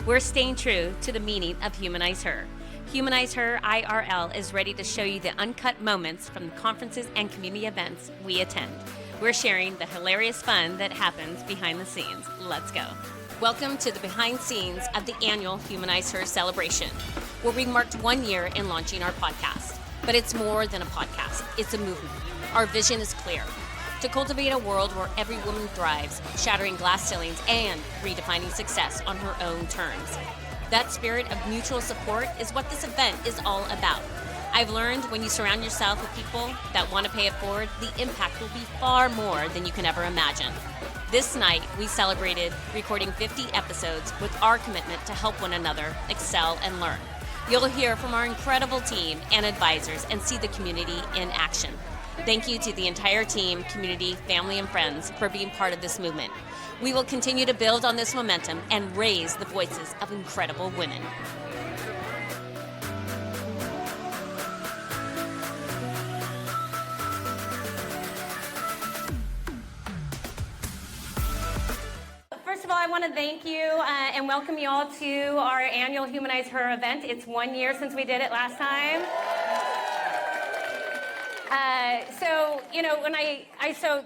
We're staying true to the meaning of Humanize Her. Humanize Her IRL is ready to show you the uncut moments from the conferences and community events we attend. We're sharing the hilarious fun that happens behind the scenes. Let's go. Welcome to the behind scenes of the annual Humanize Her celebration, where we marked 1 year in launching our podcast. But it's more than a podcast, it's a movement. Our vision is clear: to cultivate a world where every woman thrives, shattering glass ceilings and redefining success on her own terms. That spirit of mutual support is what this event is all about. I've learned when you surround yourself with people that want to pay it forward, the impact will be far more than you can ever imagine. This night, we celebrated recording 50 episodes with our commitment to help one another excel and learn. You'll hear from our incredible team and advisors and see the community in action. Thank you to the entire team, community, family, and friends for being part of this movement. We will continue to build on this momentum and raise the voices of incredible women. First of all, I want to thank you and welcome you all to our annual Humanize Her event. It's 1 year since we did it last time.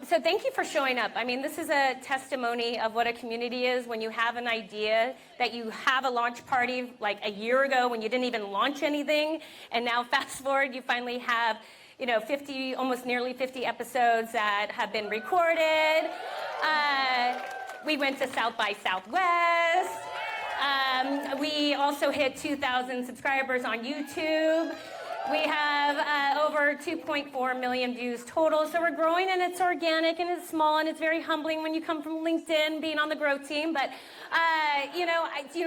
So thank you for showing up. I mean, this is a testimony of what a community is when you have an idea, that you have a launch party like a year ago when you didn't even launch anything, and now fast forward, you finally have, 50, almost nearly 50 episodes that have been recorded. We went to South by Southwest. We also hit 2,000 subscribers on YouTube. We have over 2.4 million views total, so we're growing, and it's organic, and it's small, and it's very humbling when you come from LinkedIn, being on the growth team. But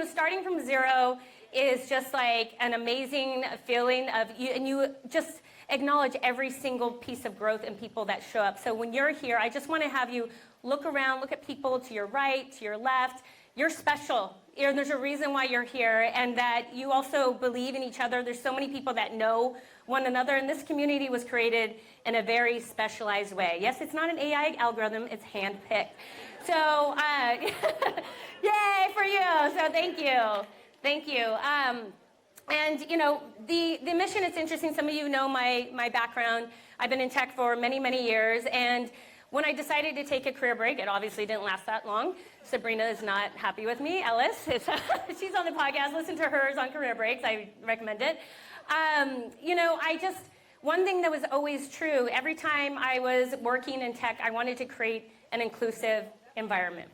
starting from zero is just like an amazing feeling of you, and you just acknowledge every single piece of growth and people that show up. So when you're here, I just want to have you look around, look at people to your right, to your left. You're special. There's a reason why you're here, and that you also believe in each other. There's so many people that know one another, and this community was created in a very specialized way. Yes, it's not an AI algorithm, it's handpicked. So, yay for you. So thank you. Thank you. The mission, it's interesting. Some of you know my background. I've been in tech for many, many years, and when I decided to take a career break, it obviously didn't last that long. Sabrina is not happy with me. Ellis, she's on the podcast. Listen to hers on career breaks. I recommend it. One thing that was always true, every time I was working in tech, I wanted to create an inclusive environment.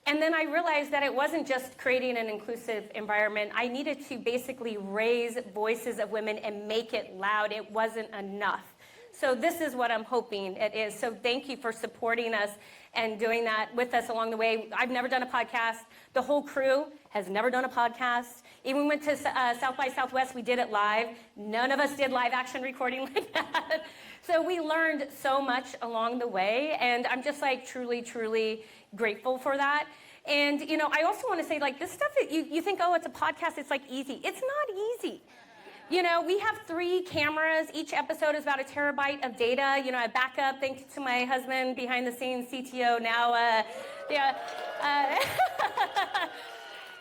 And then I realized that it wasn't just creating an inclusive environment. I needed to basically raise voices of women and make it loud. It wasn't enough. So this is what I'm hoping it is. So thank you for supporting us and doing that with us along the way. I've never done a podcast. The whole crew has never done a podcast. Even went to South by Southwest, we did it live. None of us did live action recording like that. So we learned so much along the way, and I'm just like truly, truly grateful for that. And I also want to say, like, this stuff that you think, oh, it's a podcast, it's like easy. It's not easy. We have 3 cameras. Each episode is about 1 terabyte of data. I back up, thanks to my husband, behind the scenes, CTO now.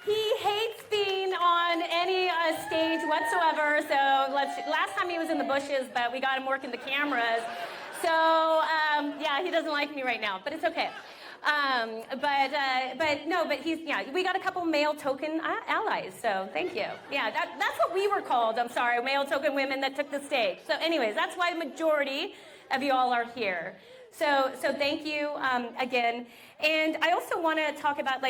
He hates being on any stage whatsoever. So last time he was in the bushes, but we got him working the cameras. So he doesn't like me right now, but it's okay. We got a couple male token allies, so thank you. Yeah, that's what we were called, I'm sorry, male token women that took the stage. So anyways, that's why the majority of you all are here. So thank you again. And I also want to talk about,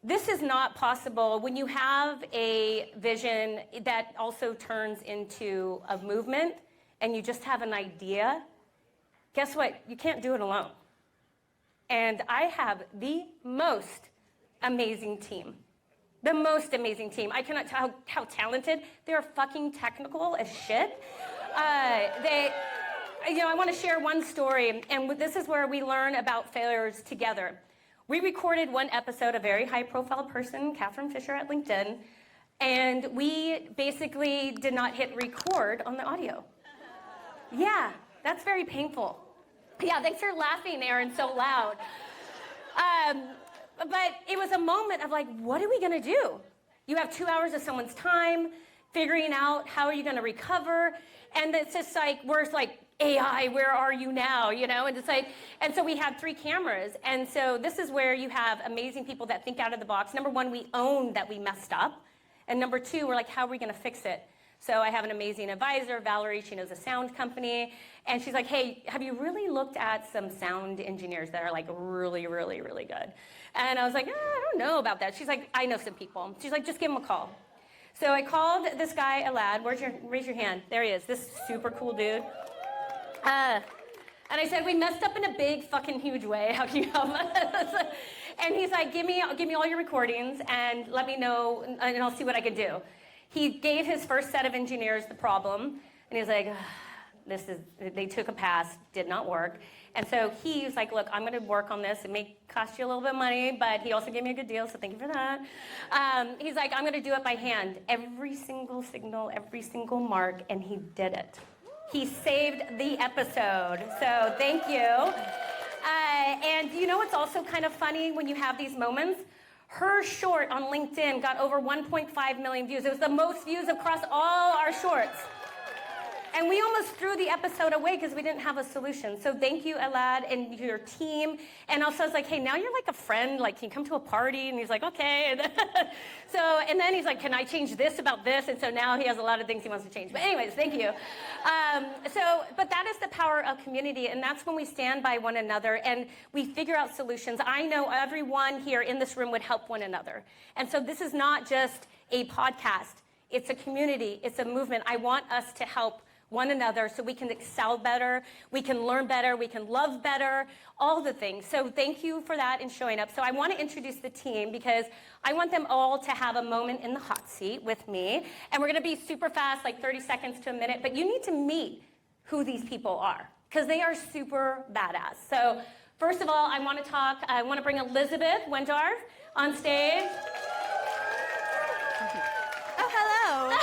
this is not possible when you have a vision that also turns into a movement and you just have an idea. Guess what? You can't do it alone. And I have the most amazing team. The most amazing team. I cannot tell how talented. They're fucking technical as shit. I want to share one story, and this is where we learn about failures together. We recorded one episode, a very high-profile person, Catherine Fisher at LinkedIn, and we basically did not hit record on the audio. Yeah, that's very painful. Yeah, thanks for laughing, Aaron, so loud. But it was a moment of like, what are we going to do? You have 2 hours of someone's time, figuring out how are you going to recover. And it's just like, we're like, AI, where are you now? You know, and it's like, and so we had 3 cameras. And so this is where you have amazing people that think out of the box. Number one, we own that we messed up. And number two, we're like, how are we going to fix it? So I have an amazing advisor, Valerie. She knows a sound company. And she's like, hey, have you really looked at some sound engineers that are like really, really, really good? And I was like, I don't know about that. She's like, I know some people. She's like, just give them a call. So I called this guy, a lad. Raise your hand. There he is. This super cool dude. And I said, we messed up in a big fucking huge way. How can you help us? And he's like, give me all your recordings and let me know, and I'll see what I can do. He gave his first set of engineers the problem, and he was like, they took a pass, did not work. And so he was like, look, I'm going to work on this. It may cost you a little bit of money, but he also gave me a good deal, so thank you for that. He's like, I'm going to do it by hand. Every single signal, every single mark, and he did it. He saved the episode, so thank you. And you know what's also kind of funny when you have these moments? Her short on LinkedIn got over 1.5 million views. It was the most views across all our shorts. And we almost threw the episode away because we didn't have a solution. So thank you, Elad, and your team. And also I was like, hey, now you're like a friend. Like, can you come to a party? And he's like, okay. And then he's like, can I change this about this? And so now he has a lot of things he wants to change. But anyways, thank you. But that is the power of community. And that's when we stand by one another and we figure out solutions. I know everyone here in this room would help one another. And so this is not just a podcast. It's a community. It's a movement. I want us to help one another so we can excel better, we can learn better, we can love better, all the things. So thank you for that and showing up. So I want to introduce the team because I want them all to have a moment in the hot seat with me. And we're going to be super fast, like 30 seconds to a minute, but you need to meet who these people are because they are super badass. So first of all, I want to bring Elizabeth Wendarf on stage. Oh, hello.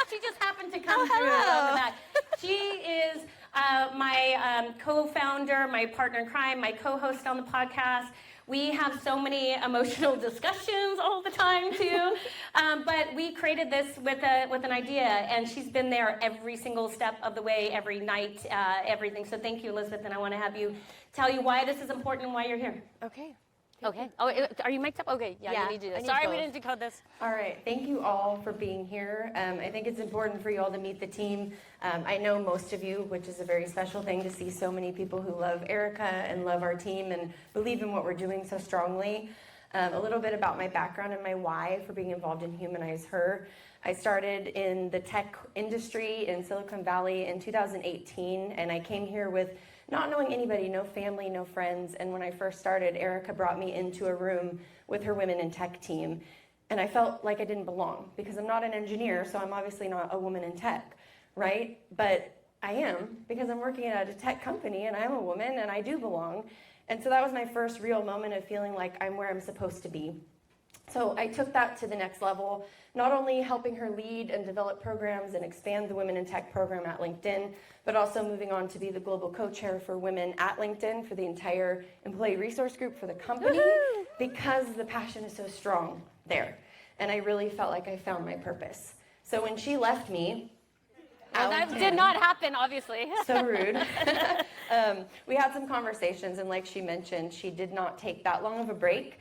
She just happened to come through on the back. She is my co-founder, my partner in crime, my co-host on the podcast. We have so many emotional discussions all the time too, but we created this with an idea, and she's been there every single step of the way, every night, everything. So thank you, Elizabeth, and I want to have you tell you why this is important and why you're here. Okay. Okay. Oh, are you mic'd up? Okay. Yeah, you need to do this. Sorry, we didn't decode this. All right. Thank you all for being here. I think it's important for you all to meet the team. I know most of you, which is a very special thing to see so many people who love Erica and love our team and believe in what we're doing so strongly. A little bit about my background and my why for being involved in Humanize Her. I started in the tech industry in Silicon Valley in 2018, and I came here with not knowing anybody, no family, no friends. And when I first started, Erica brought me into a room with her women in tech team. And I felt like I didn't belong because I'm not an engineer, so I'm obviously not a woman in tech, right? But I am because I'm working at a tech company and I'm a woman and I do belong. And so that was my first real moment of feeling like I'm where I'm supposed to be. So I took that to the next level, not only helping her lead and develop programs and expand the Women in Tech program at LinkedIn, but also moving on to be the global co-chair for women at LinkedIn for the entire employee resource group for the company. Woo-hoo! Because the passion is so strong there. And I really felt like I found my purpose. So when she left me, that did not happen, obviously. So rude. We had some conversations, and like she mentioned, she did not take that long of a break.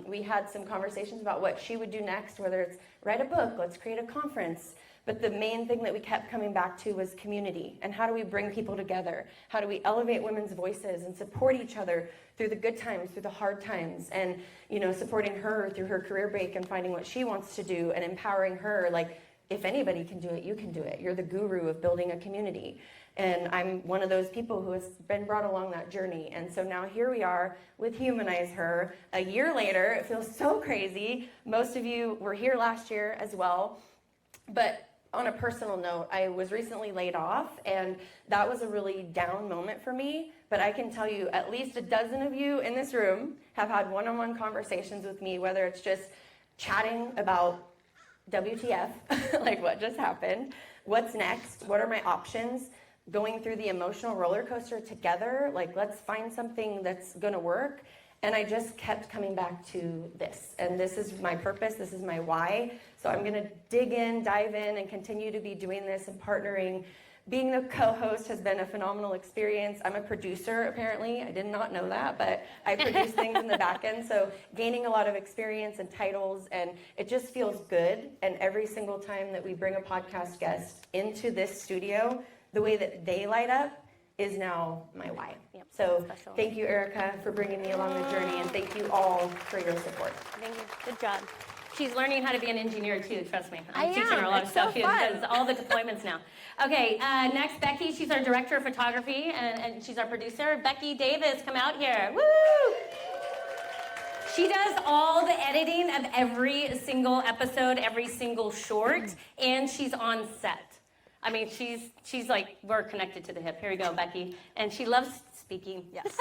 We had some conversations about what she would do next, whether it's write a book, let's create a conference. But the main thing that we kept coming back to was community. And how do we bring people together? How do we elevate women's voices and support each other through the good times, through the hard times? And, you know, supporting her through her career break and finding what she wants to do and empowering her. Like, if anybody can do it, you can do it. You're the guru of building a community. And I'm one of those people who has been brought along that journey. And so now here we are with Humanize Her. A year later, it feels so crazy. Most of you were here last year as well. But on a personal note, I was recently laid off, and that was a really down moment for me. But I can tell you, at least a dozen of you in this room have had one-on-one conversations with me, whether it's just chatting about WTF, like what just happened, what's next, what are my options, going through the emotional roller coaster together, like let's find something that's gonna work. And I just kept coming back to this. And this is my purpose. This is my why. So I'm going to dig in, dive in, and continue to be doing this and partnering. Being the co-host has been a phenomenal experience. I'm a producer, apparently. I did not know that, but I produce things in the back end. So gaining a lot of experience and titles, and it just feels good. And every single time that we bring a podcast guest into this studio, the way that they light up is now my why. Yep, so special. thank you, Erica, for bringing me along the journey, and thank you all for your support. Thank you. Good job. She's learning how to be an engineer too, trust me. I'm I teaching am. her a lot It's of stuff so too, fun. because all the deployments now. Okay, next, Becky. She's our director of photography, and she's our producer. Becky Davis, come out here. Woo! She does all the editing of every single episode, every single short, and she's on set. I mean, she's like, we're connected to the hip. Here we go, Becky. And she loves speaking. Yes.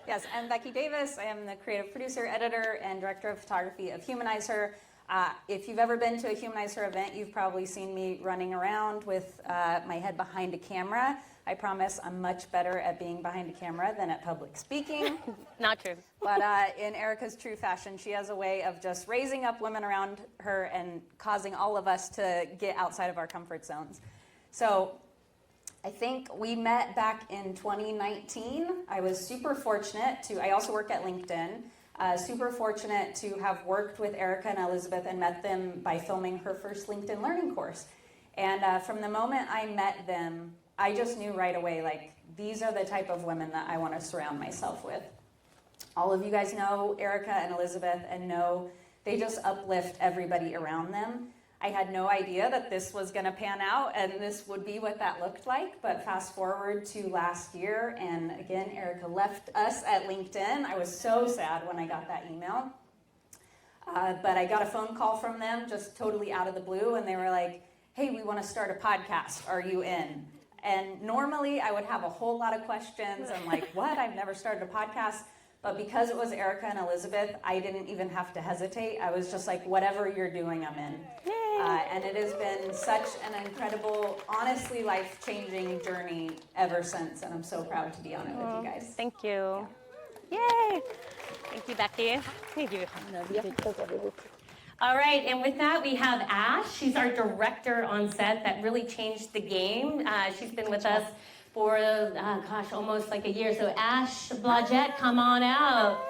Yes, I'm Becky Davis. I am the creative producer, editor, and director of photography of HumanizeHer. If you've ever been to a HumanizeHer event, you've probably seen me running around with my head behind a camera. I promise I'm much better at being behind a camera than at public speaking. Not true. But in Erica's true fashion, she has a way of just raising up women around her and causing all of us to get outside of our comfort zones. So I think we met back in 2019. I was super fortunate I also work at LinkedIn, super fortunate to have worked with Erica and Elizabeth and met them by filming her first LinkedIn learning course. And from the moment I met them, I just knew right away, like, these are the type of women that I want to surround myself with. All of you guys know Erica and Elizabeth and know they just uplift everybody around them. I had no idea that this was going to pan out and this would be what that looked like, but fast forward to last year, and again, Erica left us at LinkedIn. I was so sad when I got that email, but I got a phone call from them just totally out of the blue, and they were like, hey, we want to start a podcast. Are you in? And normally I would have a whole lot of questions. I'm like, what? I've never started a podcast. But because it was Erica and Elizabeth, I didn't even have to hesitate. I was just like, whatever you're doing, I'm in. And it has been such an incredible, honestly life-changing journey ever since. And I'm so proud to be on it with you guys. Thank you. Yay! Thank you, Becky. Thank you. All right, and with that, we have Ash. She's our director on set that really changed the game. She's been with us for, almost like a year. So Ash Blodgett, come on out.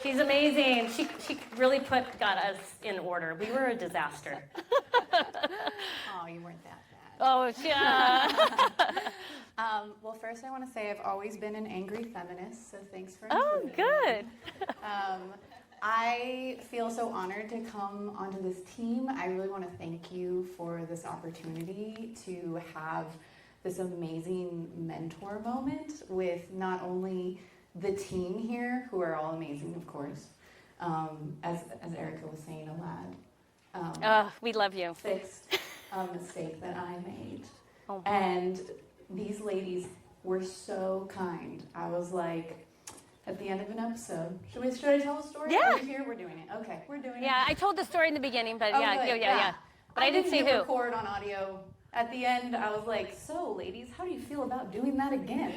She's amazing. She really got us in order. We were a disaster. Oh, you weren't that bad. Oh, yeah. Well, first I want to say I've always been an angry feminist, so thanks for Oh, including good. me. I feel so honored to come onto this team. I really want to thank you for this opportunity to have this amazing mentor moment with not only the team here, who are all amazing, of course, as Erica was saying, a lad. We love you. Fixed a mistake that I made. Oh. And these ladies were so kind. I was like, at the end of an episode, should I tell the story? Yeah. Are we here? We're doing it. Okay, we're doing it. Yeah, I told the story in the beginning, but Oh, yeah. good, But I didn't say hit who. record on audio. At the end, I was like, so ladies, how do you feel about doing that again?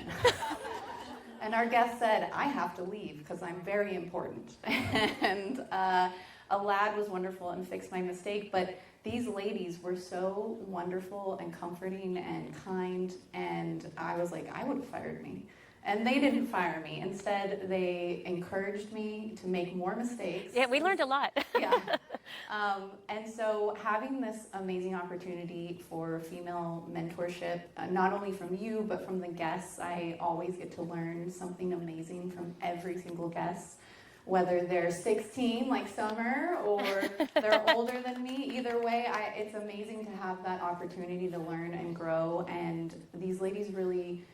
And our guest said, I have to leave because I'm very important. And a lad was wonderful and fixed my mistake, but these ladies were so wonderful and comforting and kind, and I was like, I would have fired me. And they didn't fire me. Instead, they encouraged me to make more mistakes. Yeah, we learned a lot. Yeah. And so having this amazing opportunity for female mentorship, not only from you, but from the guests, I always get to learn something amazing from every single guest. Whether they're 16 like Summer or they're older than me, either way, it's amazing to have that opportunity to learn and grow. And these ladies really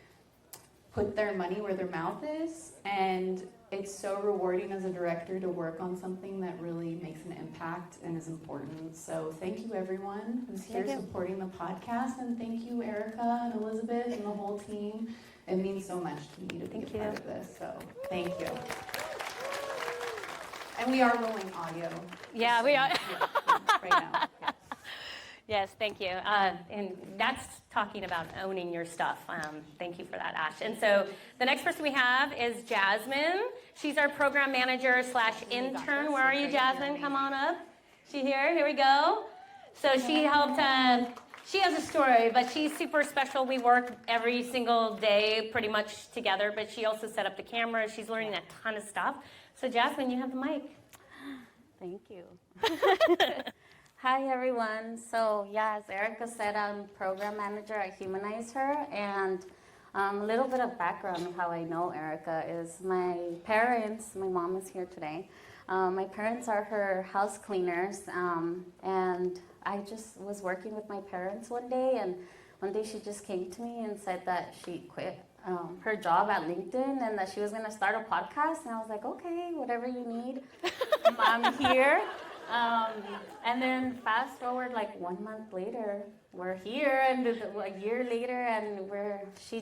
put their money where their mouth is, and it's so rewarding as a director to work on something that really makes an impact and is important. So thank you everyone who's here supporting the podcast, and thank you Erica and Elizabeth and the whole team. It means so much to me to be a part of this, so thank you. And we are rolling audio. Yeah, we are. Right now. Yeah. Yes, thank you. And that's talking about owning your stuff. Thank you for that, Ash. And so the next person we have is Jasmine. She's our program manager / intern. Where are you, Jasmine? Come on up. She here? Here we go. So she helped, she has a story, but she's super special. We work every single day pretty much together, but she also set up the camera. She's learning a ton of stuff. So Jasmine, you have the mic. Thank you. Hi, everyone. So, yeah, as Erica said, I'm program manager at HumanizeHer, and a little bit of background of how I know Erica is my parents. My mom is here today. My parents are her house cleaners, and I just was working with my parents one day, and one day she just came to me and said that she quit her job at LinkedIn and that she was going to start a podcast. And I was like, okay, whatever you need, I'm here. And then fast forward like 1 month later, we're here, and a year later, and she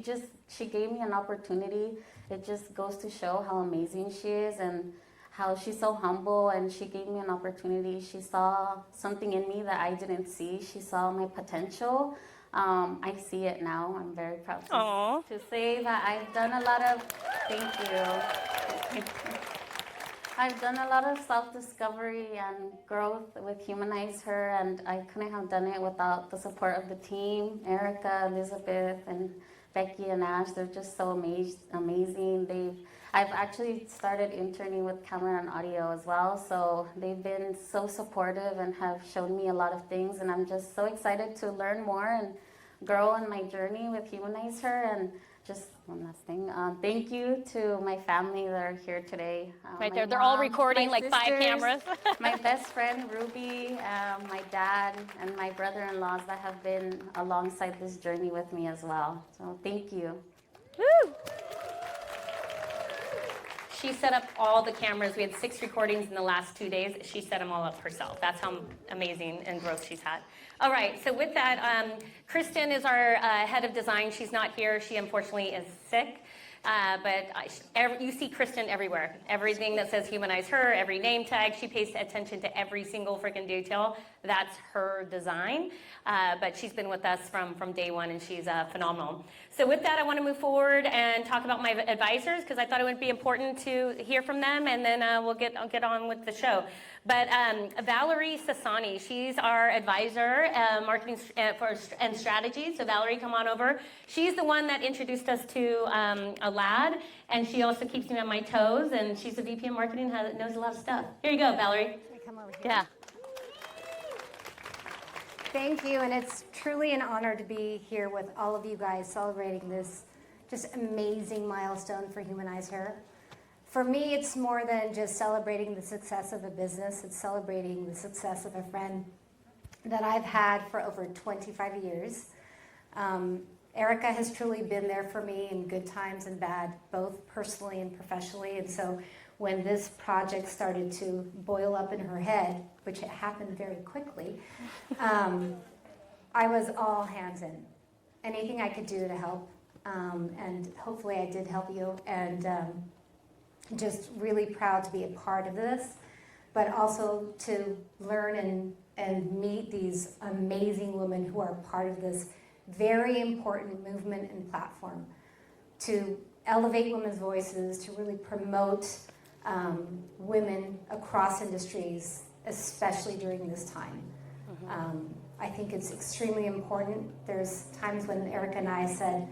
gave me an opportunity. It just goes to show how amazing she is and how she's so humble, and she gave me an opportunity. She saw something in me that I didn't see. She saw my potential. I see it now. I'm very proud to say that I've done a lot of, thank you. I've done a lot of self-discovery and growth with HumanizeHer, and I couldn't have done it without the support of the team, Erica, Elizabeth, and Becky and Ash. They're just so amazing. I've actually started interning with camera and audio as well, so they've been so supportive and have shown me a lot of things, and I'm just so excited to learn more and grow on my journey with HumanizeHer. And just one last thing, thank you to my family that are here today. Right there, they're all recording like 5 cameras. My best friend Ruby, my dad, and my brother-in-laws that have been alongside this journey with me as well. So thank you. Woo! She set up all the cameras. We had 6 recordings in the last 2 days. She set them all up herself. That's how amazing and growth she's had. All right, so with that, Kristen is our head of design. She's not here. She unfortunately is sick. But you see Kristen everywhere. Everything that says HumanizeHer, every name tag, she pays attention to every single freaking detail. That's her design. But she's been with us from day one, and she's phenomenal. So with that, I want to move forward and talk about my advisors, because I thought it would be important to hear from them, and then I'll get on with the show. But Valerie Sassani, she's our advisor, marketing and strategy. So Valerie, come on over. She's the one that introduced us to a lad, and she also keeps me on my toes, and she's a VP of marketing, knows a lot of stuff. Here you go, Valerie. Can I come over here? Yeah. Thank you, and it's truly an honor to be here with all of you guys celebrating this just amazing milestone for HumanizeHer. For me, it's more than just celebrating the success of a business. It's celebrating the success of a friend that I've had for over 25 years. Erica has truly been there for me in good times and bad, both personally and professionally. And so when this project started to boil up in her head, which it happened very quickly, I was all hands in. Anything I could do to help, and hopefully I did help you, and just really proud to be a part of this, but also to learn and meet these amazing women who are part of this very important movement and platform to elevate women's voices, to really promote women across industries, especially during this time. I think it's extremely important. There's times when Erica and I said,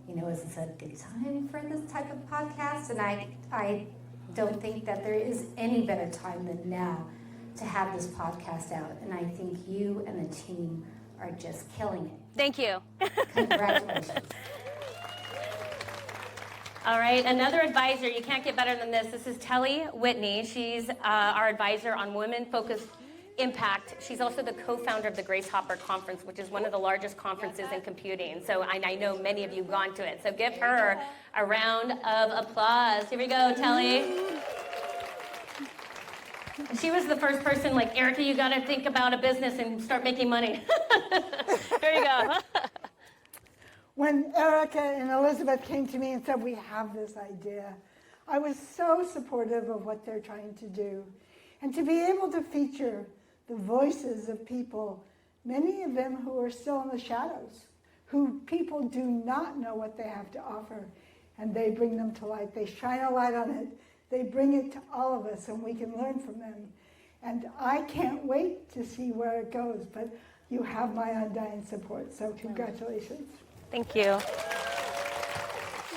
is this a good time for this type of podcast? And I don't think that there is any better time than now to have this podcast out. And I think you and the team are just killing it. Thank you. Congratulations. All right, another advisor, you can't get better than this. This is Telly Whitney. She's our advisor on women-focused impact. She's also the co-founder of the Grace Hopper Conference, which is one of the largest conferences in computing. So I know many of you have gone to it. So give her a round of applause. Here we go, Telly. She was the first person like, Erica, you got to think about a business and start making money. Here you go. When Erica and Elizabeth came to me and said, we have this idea, I was so supportive of what they're trying to do. And to be able to feature the voices of people many of them who are still in the shadows, who people do not know what they have to offer, and they bring them to light. They shine a light on it. They bring it to all of us, and we can learn from them. And I can't wait to see where it goes, but you have my undying support, so congratulations. Thank you.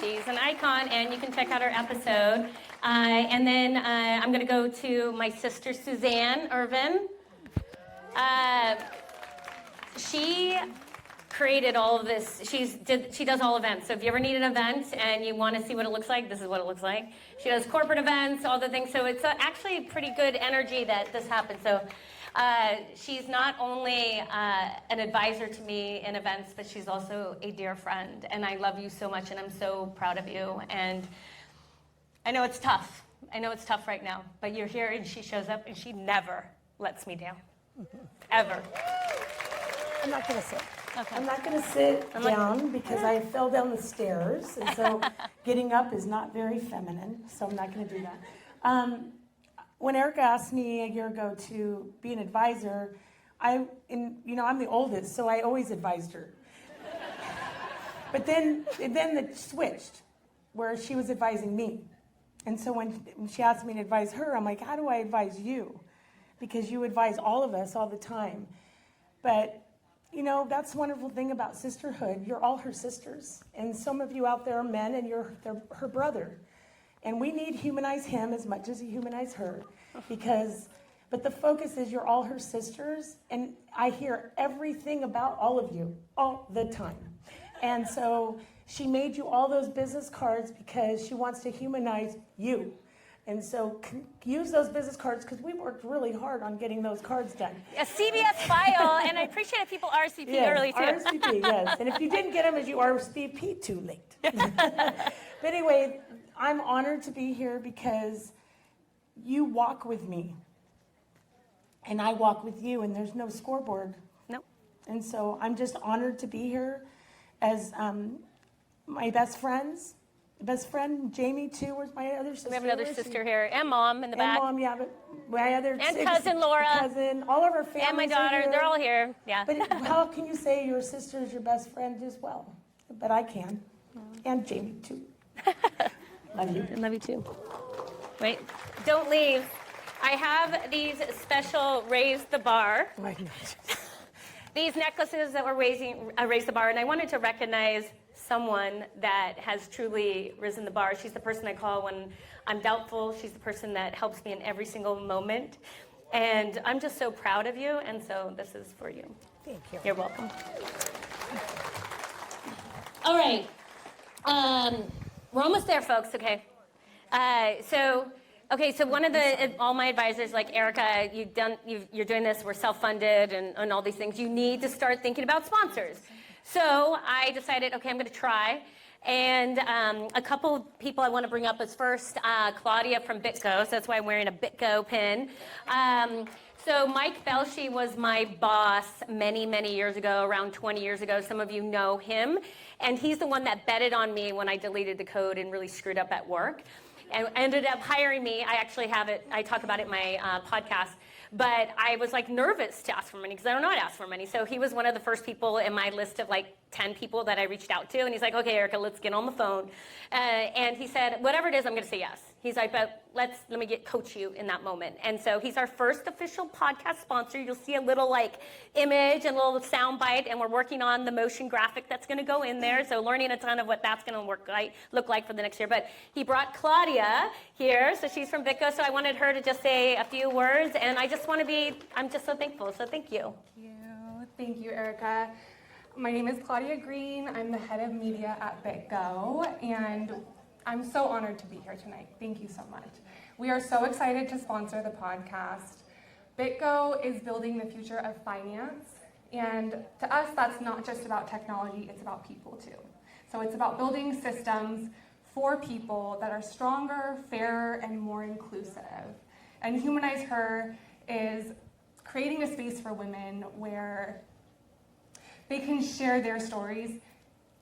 She's an icon, and you can check out her episode. And then I'm going to go to my sister, Suzanne Irvin. She created all of this. She does all events. So if you ever need an event and you want to see what it looks like, this is what it looks like. She does corporate events, all the things. So it's actually pretty good energy that this happens. So she's not only an advisor to me in events, but she's also a dear friend. And I love you so much, and I'm so proud of you. And I know it's tough. I know it's tough right now. But you're here, and she shows up, and she never lets me down. Ever. I'm not going to sit. Okay. I'm not going to sit down because I fell down the stairs, and so getting up is not very feminine, so I'm not going to do that. When Erica asked me a year ago to be an advisor, I'm the oldest, so I always advised her. But then it switched, where she was advising me. And so when she asked me to advise her, I'm like, how do I advise you? Because you advise all of us all the time. But that's the wonderful thing about sisterhood. You're all her sisters. And some of you out there are men, and you're her brother. And we need humanize him as much as he humanize her. But the focus is you're all her sisters. And I hear everything about all of you all the time. And so she made you all those business cards because she wants to humanize you. And so use those business cards, because we worked really hard on getting those cards done. A CVS file, and I appreciate if people RSVP early too. RSVP, yes. And if you didn't get them, as you RSVP too late. But anyway, I'm honored to be here because you walk with me. And I walk with you, and there's no scoreboard. Nope. And so I'm just honored to be here as my best friends. Best friend Jamie too. Where's my other sister? We have another sister here, and mom in the back. And mom, yeah, but my other and cousin Laura, cousin, all of our families. And my daughter, they're all here. Yeah. But how can you say your sister is your best friend as well? But I can, and Jamie too. Love you. I love you too. Wait, don't leave. I have these special raise the bar. Oh my gosh. These necklaces that were raise the bar, and I wanted to recognize someone that has truly risen the bar. She's the person I call when I'm doubtful. She's the person that helps me in every single moment. And I'm just so proud of you, and so this is for you. Thank you. You're welcome. All right. We're almost there, folks, okay? So one of all my advisors, like Erica, you're doing this, we're self-funded and all these things. You need to start thinking about sponsors. So I decided, okay, I'm going to try. And a couple of people I want to bring up is first Claudia from BitGo. So that's why I'm wearing a BitGo pin. So Mike Belshie was my boss many, many years ago, around 20 years ago. Some of you know him. And he's the one that betted on me when I deleted the code and really screwed up at work. And ended up hiring me. I actually have it. I talk about it in my podcast. But I was nervous to ask for money because I don't know how to ask for money. So he was one of the first people in my list of 10 people that I reached out to. And he's like, okay, Erica, let's get on the phone. And he said, whatever it is, I'm going to say yes. He's like, but let me coach you in that moment. And so he's our first official podcast sponsor. You'll see a little image and a little sound bite. And we're working on the motion graphic that's going to go in there. So learning a ton of what that's going to look like for the next year. But he brought Claudia here. So she's from BitGo. So I wanted her to just say a few words. And I'm just so thankful. So thank you. Thank you, Erica. My name is Claudia Green. I'm the head of media at BitGo, and I'm so honored to be here tonight. Thank you so much. We are so excited to sponsor the podcast. BitGo is building the future of finance, and to us, that's not just about technology, it's about people too. So it's about building systems for people that are stronger, fairer, and more inclusive. And Humanize Her is creating a space for women where they can share their stories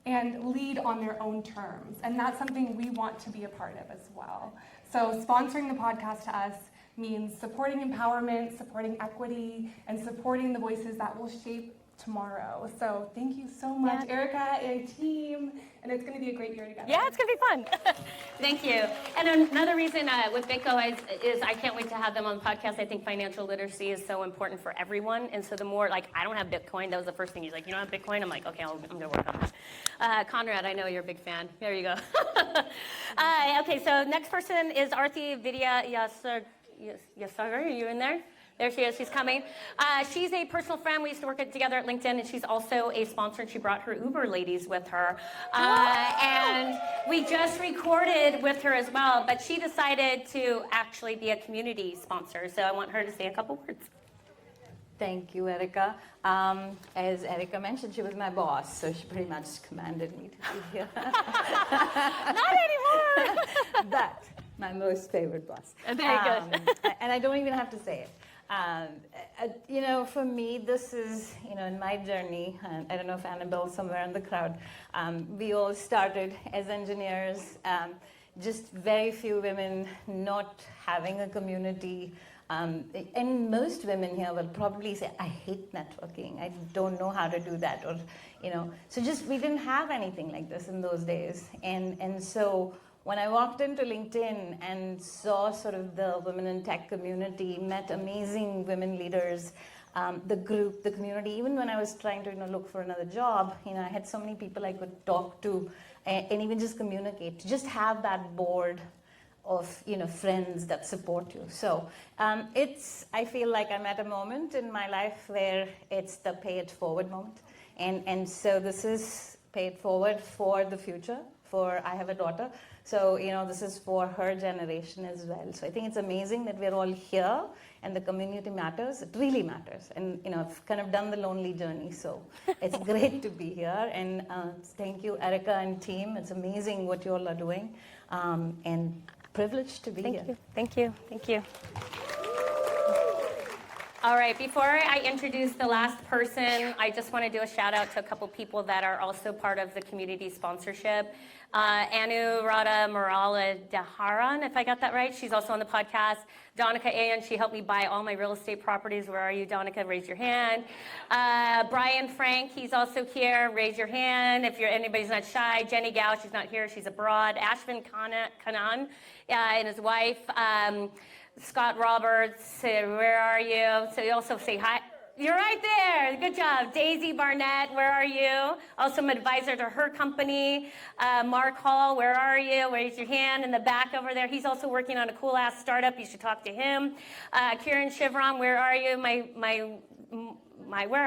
and lead on their own terms. And that's something we want to be a part of as well. So sponsoring the podcast to us means supporting empowerment, supporting equity, and supporting the voices that will shape tomorrow. So thank you so much, Erica and team, and it's going to be a great year together. Yeah, it's going to be fun. Thank you. And another reason with BitGo is I can't wait to have them on the podcast. I think financial literacy is so important for everyone. And so the more, like, I don't have Bitcoin. That was the first thing. He's like, you don't have Bitcoin? I'm like, okay, I'm going to work on that. Conrad, I know you're a big fan. There you go. Okay, so next person is Arthi Vidya Yasagar. Are you in there? There she is. She's coming. She's a personal friend. We used to work together at LinkedIn, and she's also a sponsor, and she brought her Uber ladies with her. And we just recorded with her as well, but she decided to actually be a community sponsor. So I want her to say a couple words. Thank you, Erica. As Erica mentioned, she was my boss, so she pretty much commanded me to be here. Not anymore. But my most favorite boss. Very good. And I don't even have to say it. You know, for me, this is, you know, in my journey, I don't know if Annabelle's somewhere in the crowd, we all started as engineers, just very few women not having a community. And most women here will probably say, I hate networking. I don't know how to do that. Or, you know, so just we didn't have anything like this in those days. And so when I walked into LinkedIn and saw sort of the women in tech community, met amazing women leaders, the group, the community, even when I was trying to, you know, look for another job, you know, I had so many people I could talk to and even just communicate, to just have that board of, you know, friends that support you. So I feel like I'm at a moment in my life where it's the pay it forward moment. And so this is pay it forward for the future. I have a daughter. So, you know, this is for her generation as well. So I think it's amazing that we're all here and the community matters. It really matters. And, you know, I've kind of done the lonely journey. So it's great to be here. And thank you, Erica and team. It's amazing what you all are doing. And privileged to be here. Thank you. Thank you. All right, before I introduce the last person, I just want to do a shout out to a couple people that are also part of the community sponsorship. Anuradha Murala Daharan, if I got that right. She's also on the podcast. Donica Ayan, she helped me buy all my real estate properties. Where are you, Donica? Raise your hand. Brian Frank, he's also here. Raise your hand if anybody's not shy. Jenny Gao, she's not here. She's abroad. Ashvin Kanan and his wife. Scott Roberts, where are you? So you also say hi. You're right there. Good job. Daisy Barnett, where are you? Also, I'm an advisor to her company. Mark Hall, where are you? Raise your hand in the back over there. He's also working on a cool-ass startup. You should talk to him. Kieran Shivram, where are you? Where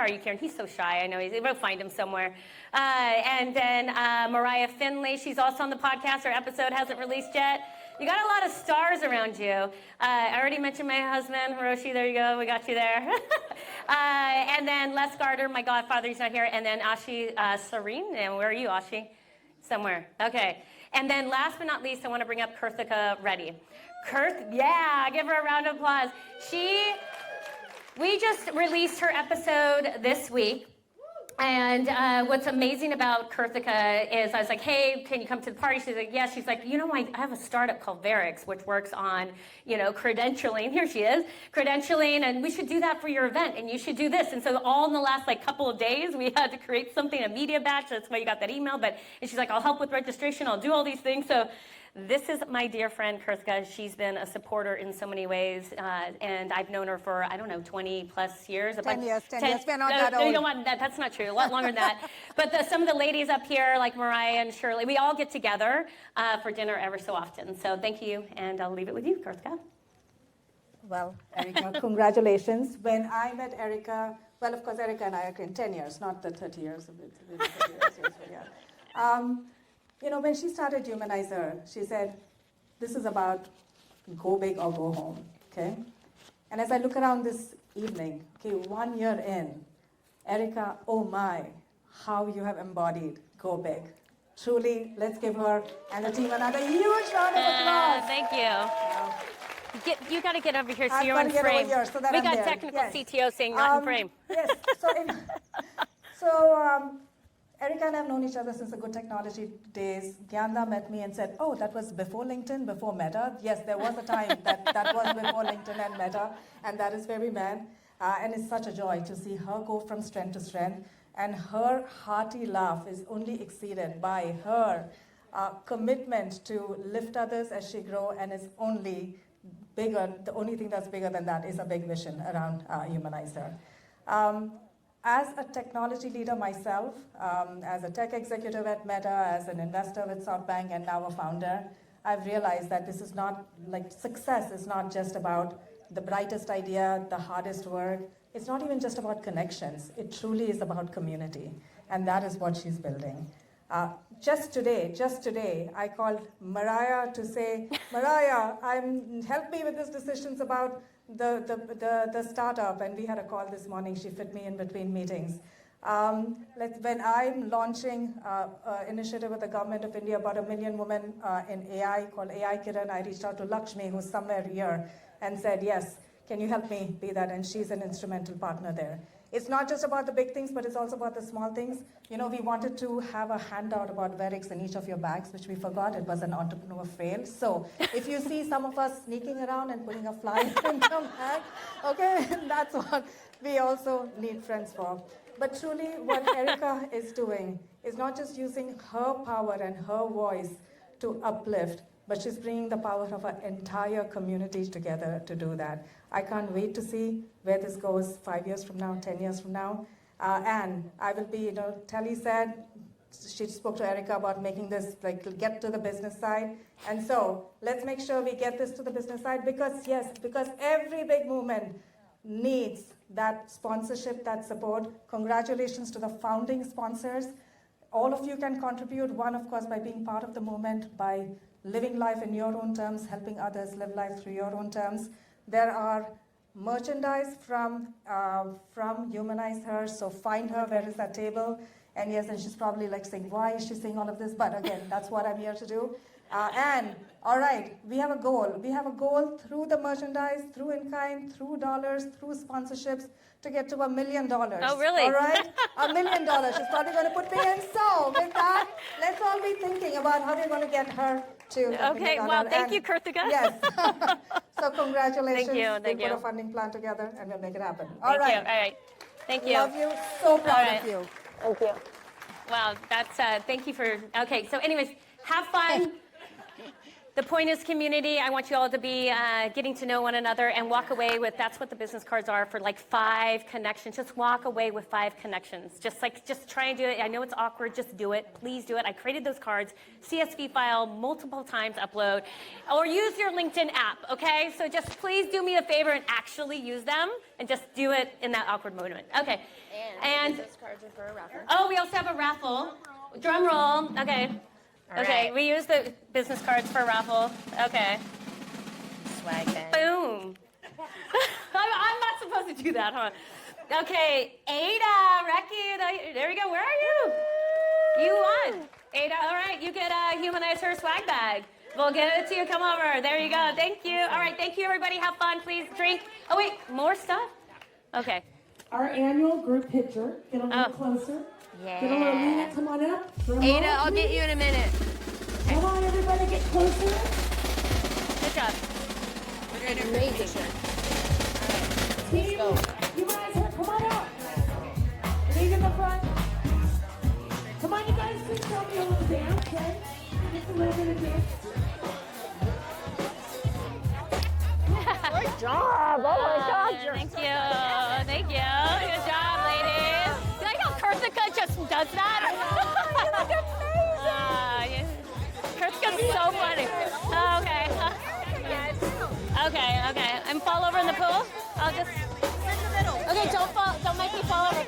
are you, Kieran? He's so shy. I know. We'll find him somewhere. And then Mariah Finley. She's also on the podcast. Her episode hasn't released yet. You got a lot of stars around you. I already mentioned my husband, Hiroshi. There you go. We got you there. And then Les Garter, my godfather. He's not here. And then Ashi Sareen. And where are you, Ashi? Somewhere. Okay. And then last but not least, I want to bring up Kurthika Reddy. Yeah, give her a round of applause. We just released her episode this week. And what's amazing about Kurthika is I was like, hey, can you come to the party? She's like, yes. She's like, you know, I have a startup called Verix, which works on, you know, credentialing. Here she is, credentialing, and we should do that for your event, and you should do this. And so all in the last, like, couple of days, we had to create something, a media batch. That's why you got that email. And she's like, I'll help with registration. I'll do all these things. So this is my dear friend, Kurthika. She's been a supporter in so many ways, and I've known her for, 20 plus years. 10 years. We're not that old. You don't want that. That's not true. A lot longer than that. But some of the ladies up here, like Mariah and Shirley, we all get together for dinner ever so often. So thank you, and I'll leave it with you, Kurthika. Well, Erica, congratulations. When I met Erica, well, of course, Erica and I are in 10 years, not the 30 years. You know, when she started HumanizeHer, she said, this is about go big or go home, okay? And as I look around this evening, okay, 1 year in, Erica, oh my, how you have embodied go big. Truly, let's give her and the team another huge round of applause. Thank you. You got to get over here so I've you're got on to get frame. over here so that We I'm got there. technical Yes. CTO saying not in frame. Yes. Erica and I have known each other since the good technology days. Gyanda met me and said, oh, that was before LinkedIn, before Meta. Yes, there was a time that was before LinkedIn and Meta, and that is where we met. And it's such a joy to see her go from strength to strength. And her hearty laugh is only exceeded by her commitment to lift others as she grows, and is only bigger. The only thing that's bigger than that is a big vision around HumanizeHer. As a technology leader myself, as a tech executive at Meta, as an investor with SoftBank, and now a founder, I've realized that this is not, like, success is not just about the brightest idea, the hardest work. It's not even just about connections. It truly is about community, and that is what she's building. Just today, I called Mariah to say, Mariah, help me with these decisions about the startup, and we had a call this morning. She fit me in between meetings. When I'm launching an initiative with the government of India about 1 million women in AI called AI Kiran, I reached out to Lakshmi, who's somewhere here, and said, yes, can you help me be that? And she's an instrumental partner there. It's not just about the big things, but it's also about the small things. You know, we wanted to have a handout about Verix in each of your bags, which we forgot. It was an entrepreneur fail. So if you see some of us sneaking around and putting a flyer in your bag, okay, that's what we also need friends for. But truly, what Erica is doing is not just using her power and her voice to uplift, but she's bringing the power of our entire community together to do that. I can't wait to see where this goes 5 years from now, 10 years from now. And I will be, Telly said, she spoke to Erica about making this, get to the business side. And so let's make sure we get this to the business side, because every big movement needs that sponsorship, that support. Congratulations to the founding sponsors. All of you can contribute. One, of course, by being part of the movement, by living life in your own terms, helping others live life through your own terms. There are merchandise from HumanizeHer, so find her. Where is that table? And yes, and she's probably saying, why is she saying all of this? But again, that's what I'm here to do. And all right, we have a goal. We have a goal through the merchandise, through in-kind, through dollars, through sponsorships, to get to $1 million. Oh, really? All right? $1 million. She's probably going to put me in. So with that, let's all be thinking about how we're going to get her to $1 million. Okay, well, thank you, Karthika. Yes. So congratulations. Thank you. We'll put a funding plan together, and we'll make it happen. All right. Thank you. Love you. So proud of you. Thank you. Wow, that's, thank you for, okay, so anyways, have fun. The point is community. I want you all to be getting to know one another and walk away with, that's what the business cards are for, 5 connections. Just walk away with 5 connections. Just try and do it. I know it's awkward. Just do it. Please do it. I created those cards, CSV file, multiple times upload, or use your LinkedIn app, okay? So just please do me a favor and actually use them and just do it in that awkward moment. Okay. And business cards are for a raffle. Oh, we also have a raffle. Drum roll. Okay. Okay, we use the business cards for a raffle. Okay. Swag bag. Boom. I'm not supposed to do that, huh? Okay, Ada, Reki, there you go. Where are you? You won. Ada, all right, you get a HumanizeHer swag bag. We'll get it to you. Come over. There you go. Thank you. All right, thank you, everybody. Have fun. Please drink. Oh, wait, more stuff? Okay. Our annual group picture. Get a little closer. Yeah. Get a little Lena, come on up. Ada, I'll get you in a minute. Come on, everybody, get closer. Good job. Amazing. Team, you guys, come on up. Lead in the front. Come on, you guys, just show me a little dance, okay? Just a little bit of dance. Good job. Oh my gosh. Thank you. Thank you. Good job, ladies. You like how Karthika just does that? You look amazing. Karthika's so funny. Oh, okay. Okay. And fall over in the pool? I'll just. Okay, don't make me fall over.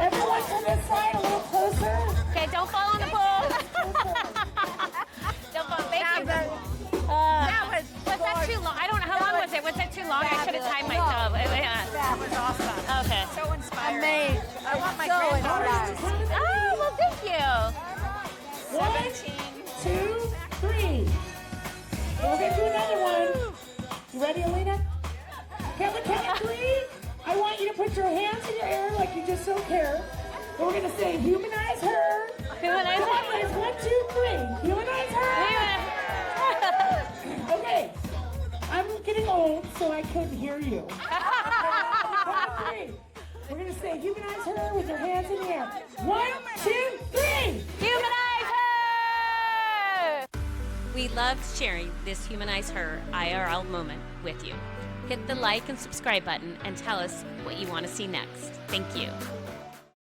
Everyone to this side, a little closer. Okay, don't fall in the pool. Don't fall. Thank you. Was that too long? I don't know. How long was it? Was it too long? I should have timed myself. That was awesome. Okay. So inspiring. Amazing. I want my granddaughters. Oh, well, thank you. 1, 2, 3. Ready, Alina? Okay, on the count of 3, I want you to put your hands in your air like you just don't care. And we're gonna say, humanize her. Humanize Come on, her. guys, 1, 2, 3. Humanize her. Okay, I'm getting old, so I couldn't hear you. Count of 3. We're gonna say, humanize her with your hands in the air. 1, 2, 3. Humanize her! We loved sharing this Humanize Her IRL moment with you. Hit the like and subscribe button and tell us what you want to see next. Thank you.